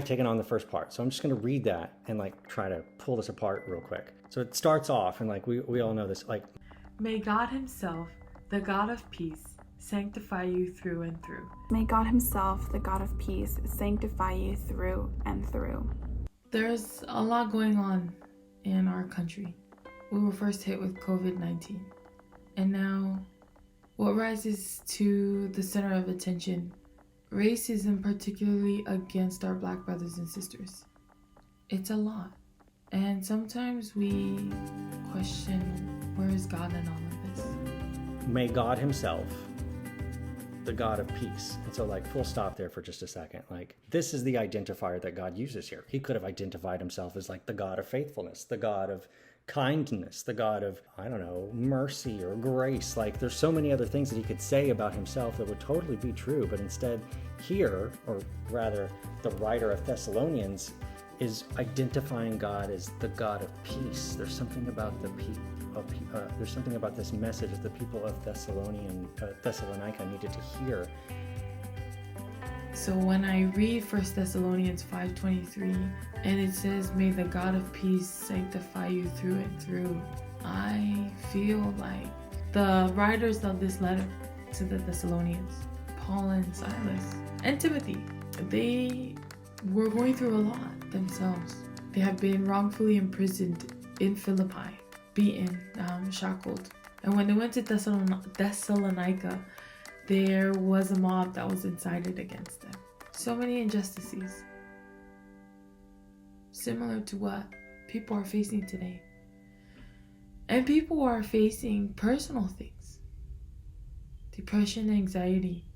I've taken on the first part. So I'm just going to read that and like try to pull this apart real quick. So it starts off, and like we all know this, like, may God himself, the God of peace, sanctify you through and through. May God himself, the God of peace, sanctify you through and through. There's a lot going on in our country. We were first hit with COVID-19. And now what rises to the center of attention, racism, particularly against our Black brothers and sisters. It's a lot. And sometimes we question, where is God in all of this? may God himself, the God of peace. And so like full stop there for just a second. Like this is the identifier that God uses here. He could have identified himself as like the God of faithfulness, the God of kindness, the God of, I don't know, mercy or grace. Like there's so many other things that he could say about himself that would totally be true. But instead here, or rather the writer of Thessalonians is identifying God as the God of peace. There's something about there's something about this message that the people of Thessalonica needed to hear. So when I read 1 Thessalonians 5:23 and it says, may the God of peace sanctify you through and through, I feel like the writers of this letter to the Thessalonians, Paul and Silas and Timothy, they were going through a lot themselves. They have been wrongfully imprisoned in Philippi, beaten, shackled. And when they went to Thessalonica, there was a mob that was incited against them. So many injustices, similar to what people are facing today. And people are facing personal things, depression, anxiety,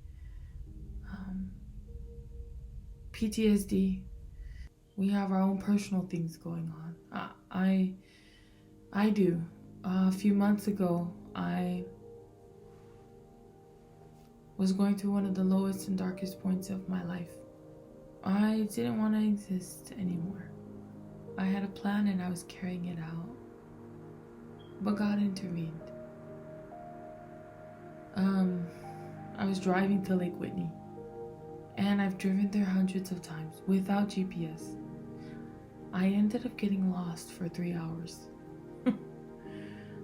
PTSD. We have our own personal things going on. I do. A few months ago, I was going through one of the lowest and darkest points of my life. I didn't want to exist anymore. I had a plan and I was carrying it out. But God intervened. I was driving to Lake Whitney. And I've driven there hundreds of times without GPS. I ended up getting lost for 3 hours.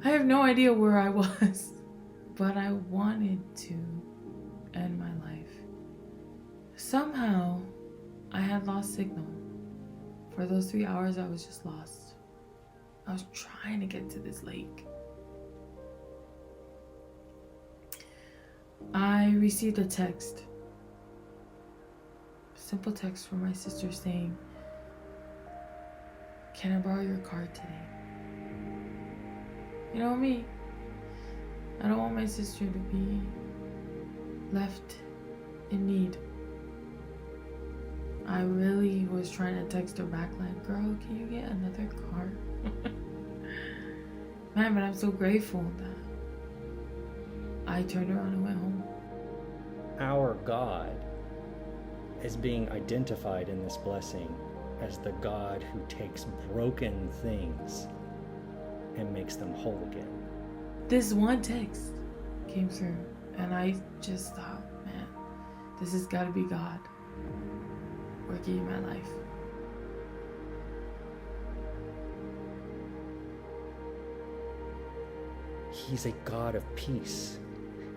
I have no idea where I was, but I wanted to end my life. Somehow, I had lost signal. For those 3 hours, I was just lost. I was trying to get to this lake. I received a text. Simple text from my sister saying, can I borrow your car today? You know me, I don't want my sister to be left in need. I really was trying to text her back like, girl, can you get another car? Man, but I'm so grateful that I turned around and went home. Our God is being identified in this blessing as the God who takes broken things and makes them whole again. This one text came through and I just thought, man, this has got to be God working in my life. He's a God of peace.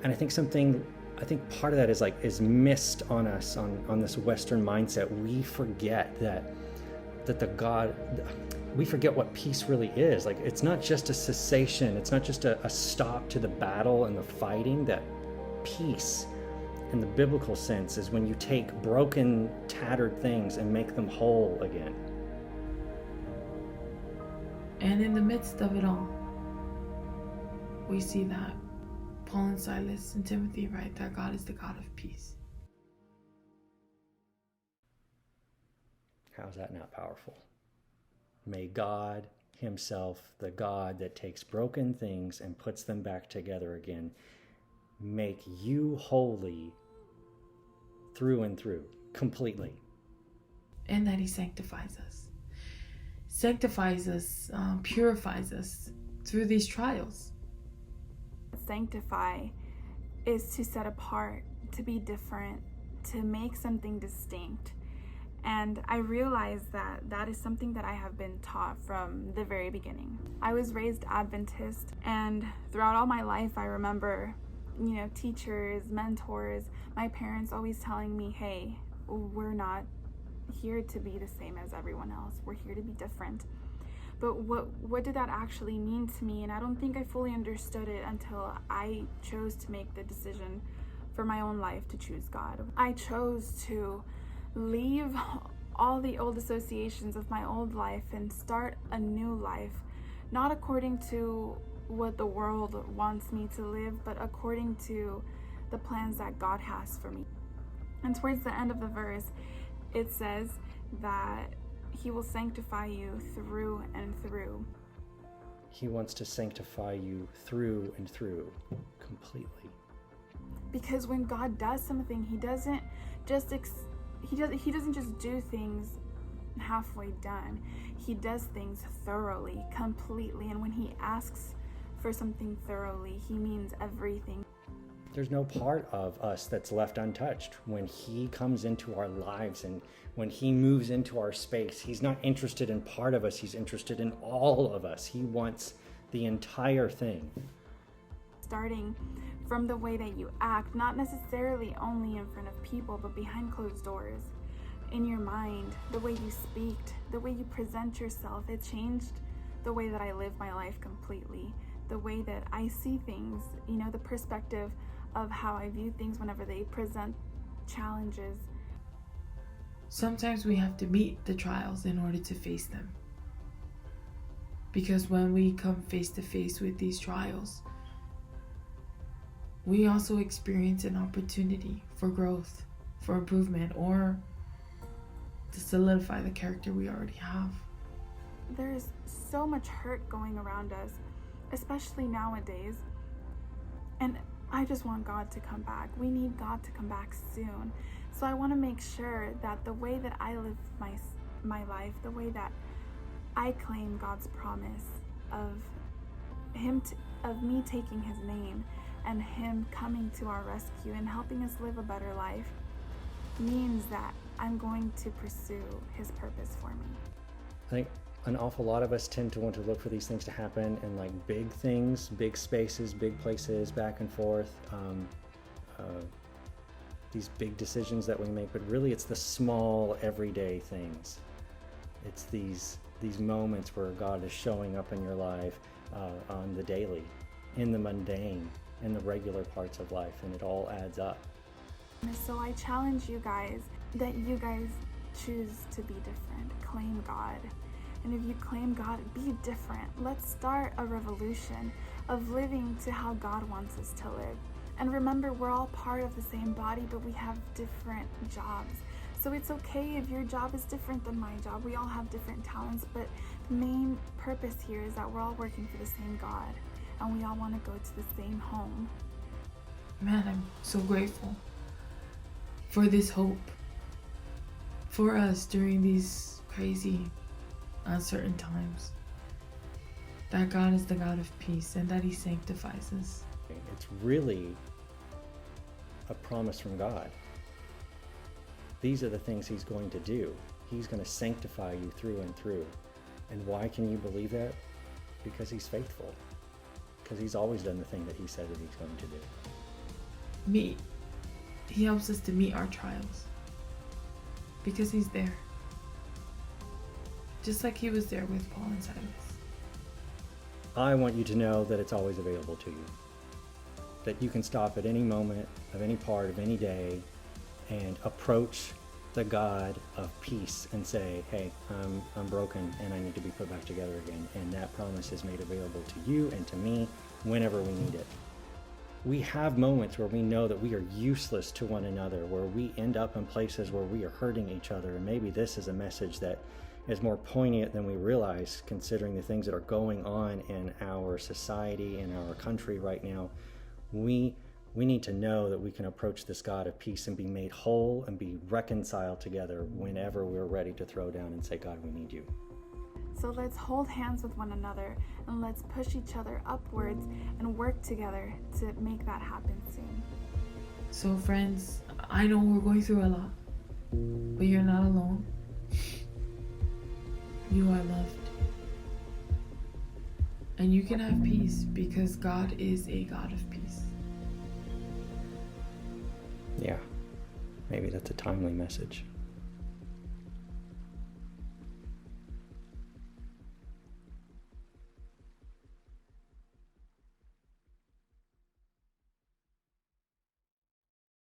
And I think part of that is missed on us on this Western mindset. We forget that we forget what peace really is. Like it's not just a cessation, it's not just a stop to the battle and the fighting. That peace in the biblical sense is when you take broken, tattered things and make them whole again. And in the midst of it all, we see that Paul and Silas and Timothy write that God is the God of peace. How's that not powerful? May God himself, the God that takes broken things and puts them back together again, make you holy through and through, completely. And that he sanctifies us, purifies us through these trials. Sanctify is to set apart, to be different, to make something distinct. And I realized that that is something that I have been taught from the very beginning. I was raised Adventist, and throughout all my life, I remember, teachers, mentors, my parents always telling me, hey, we're not here to be the same as everyone else. We're here to be different. But what did that actually mean to me? And I don't think I fully understood it until I chose to make the decision for my own life to choose God. I chose to leave all the old associations of my old life and start a new life, not according to what the world wants me to live, but according to the plans that God has for me. And towards the end of the verse, it says that He will sanctify you through and through. He wants to sanctify you through and through, completely. Because when God does something, He doesn't just He doesn't just do things halfway done. He does things thoroughly, completely. And when He asks for something thoroughly, He means everything. There's no part of us that's left untouched. When He comes into our lives and when He moves into our space, He's not interested in part of us. He's interested in all of us. He wants the entire thing. Starting from the way that you act, not necessarily only in front of people, but behind closed doors. In your mind, the way you speak, the way you present yourself, it changed the way that I live my life completely. The way that I see things, the perspective of how I view things whenever they present challenges. Sometimes we have to meet the trials in order to face them. Because when we come face to face with these trials, we also experience an opportunity for growth, for improvement, or to solidify the character we already have. There's so much hurt going around us, especially nowadays. And I just want God to come back. We need God to come back soon. So I want to make sure that the way that I live my life, the way that I claim God's promise of me taking His name and Him coming to our rescue and helping us live a better life, means that I'm going to pursue His purpose for me. I think an awful lot of us tend to want to look for these things to happen in like big things, big spaces, big places, back and forth, these big decisions that we make, but really it's the small everyday things. It's these moments where God is showing up in your life on the daily, in the mundane, in the regular parts of life, and it all adds up. So I challenge you guys that you guys choose to be different. Claim God. And if you claim God, be different. Let's start a revolution of living to how God wants us to live. And remember, we're all part of the same body, but we have different jobs. So it's okay if your job is different than my job. We all have different talents, but the main purpose here is that we're all working for the same God, and we all want to go to the same home. Man, I'm so grateful for this hope for us during these crazy, uncertain times. That God is the God of peace and that He sanctifies us. It's really a promise from God. These are the things He's going to do. He's going to sanctify you through and through. And why can you believe that? Because He's faithful. Because He's always done the thing that He said that He's going to do. He helps us to meet our trials. Because He's there. Just like He was there with Paul and Silas. I want you to know that it's always available to you. That you can stop at any moment of any part of any day and approach the God of peace and say, hey, I'm broken and I need to be put back together again. And that promise is made available to you and to me whenever we need it. We have moments where we know that we are useless to one another, where we end up in places where we are hurting each other. And maybe this is a message that is more poignant than we realize, considering the things that are going on in our society, in our country right now. We need to know that we can approach this God of peace and be made whole and be reconciled together whenever we're ready to throw down and say, God, we need you. So let's hold hands with one another and let's push each other upwards and work together to make that happen soon. So friends, I know we're going through a lot, but you're not alone. You are loved. And you can have peace because God is a God of peace. Yeah, maybe that's a timely message.